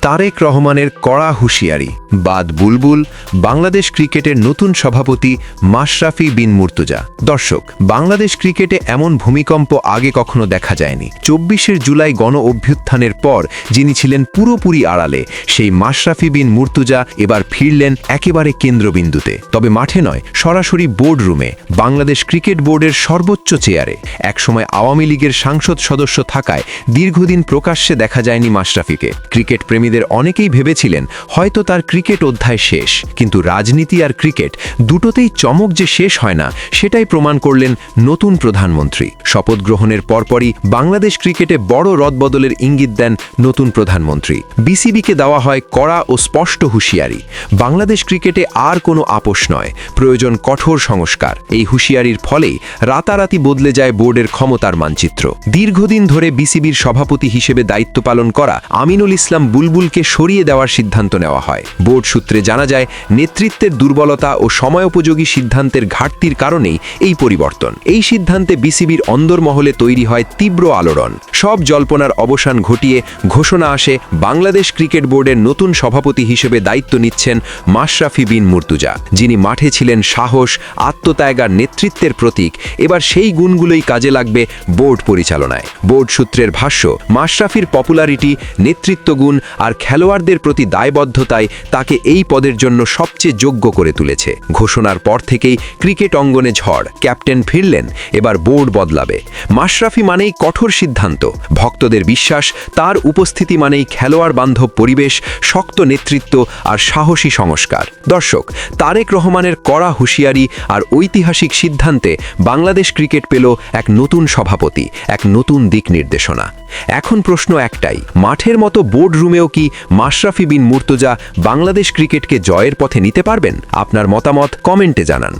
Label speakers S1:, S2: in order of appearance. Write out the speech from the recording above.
S1: তারেক রহমানের কড়া হুঁশিয়ারি, বাদ বুলবুল, বাংলাদেশ ক্রিকেটের নতুন সভাপতি মাশরাফি বিন মুর্তজা। দর্শক, বাংলাদেশ ক্রিকেটে এমন ভূমিকম্প আগে কখনো দেখা যায়নি। ২৪শে জুলাই গণ অভ্যুত্থানের পর যিনি ছিলেন পুরোপুরি আড়ালে, সেই মাশরাফি বিন মুর্তজা এবার ফিরলেন একেবারে কেন্দ্রবিন্দুতে। তবে মাঠে নয়, সরাসরি বোর্ড রুমে, বাংলাদেশ ক্রিকেট বোর্ডের সর্বোচ্চ চেয়ারে। একসময় আওয়ামী লীগের সাংসদ সদস্য থাকায় দীর্ঘদিন প্রকাশ্যে দেখা যায়নি মাশরাফিকে। ক্রিকেট প্রেমীদের অনেকেই ভেবেছিলেন হয়তো তার ক্রিকেট অধ্যায় শেষ, কিন্তু রাজনীতি আর ক্রিকেট দুটোতেই চমক যে শেষ হয় না, সেটাই প্রমাণ করলেন নতুন প্রধানমন্ত্রী। শপথ গ্রহণের পরপরই বাংলাদেশ ক্রিকেটে বড় রদবদলের ইঙ্গিত দেন নতুন প্রধানমন্ত্রী। বিসিবিকে দেওয়া হয় কড়া ও স্পষ্ট হুঁশিয়ারি, বাংলাদেশ ক্রিকেটে আর কোনো আপোষ নয়, প্রয়োজন কঠোর সংস্কার। এই হুঁশিয়ারির ফলেই রাতারাতি বদলে যায় বোর্ডের ক্ষমতার মানচিত্র। দীর্ঘদিন ধরে বিসিবির সভাপতি হিসেবে দায়িত্ব পালন করা আমিনুল ইসলাম বুলবুলকে সরিয়ে দেওয়ার সিদ্ধান্ত নেওয়া হয়। বোর্ড সূত্রে জানা যায়, নেতৃত্বের দুর্বলতা ও সময়োপযোগী সিদ্ধান্তের ঘাটতির কারণেই এই পরিবর্তন। এই সিদ্ধান্তে বিসিবির অন্দরমহলে তৈরি হয় তীব্র আলোড়ন। সব জল্পনার অবসান ঘটিয়ে ঘোষণা আসে, বাংলাদেশ ক্রিকেট বোর্ডের নতুন সভাপতি হিসেবে দায়িত্ব নিচ্ছেন মাশরাফি বিন মুর্তজা, যিনি মাঠে ছিলেন সাহস, আত্মত্যাগ আর নেতৃত্বের প্রতীক। এবার সেই গুণগুলোই কাজে লাগবে বোর্ড পরিচালনায়। বোর্ড সূত্রের ভাষ্য, মাশরাফির পপুলারিটি, নেতৃত্বগুণ আর খেলোয়াড়দের প্রতি দায়বদ্ধতায় তাকে এই পদের জন্য সবচেয়ে যোগ্য করে তুলেছে। ঘোষণার পর থেকেই ক্রিকেট অঙ্গনে ঝড়। ক্যাপ্টেন ফিরলেন, এবার বোর্ড বদলাবে। মাশরাফি মানেই কঠোর সিদ্ধান্ত, ভক্তদের বিশ্বাস, তার উপস্থিতি মানেই খেলোয়াড় বান্ধব পরিবেশ, শক্ত নেতৃত্ব আর সাহসী সংস্কার। দর্শক, তারেক রহমানের কড়া হুঁশিয়ারি আর ঐতিহাসিক সিদ্ধান্তে বাংলাদেশ ক্রিকেট পেল এক নতুন সভাপতি, এক নতুন দিক নির্দেশনা। এখন প্রশ্ন একটাই, মাঠের মতো বোর্ড রুমেও কি মাশরাফি বিন মুর্তজা বাংলাদেশ ক্রিকেটকে জয়ের পথে নিতে পারবেন? আপনার মতামত কমেন্টে জানান।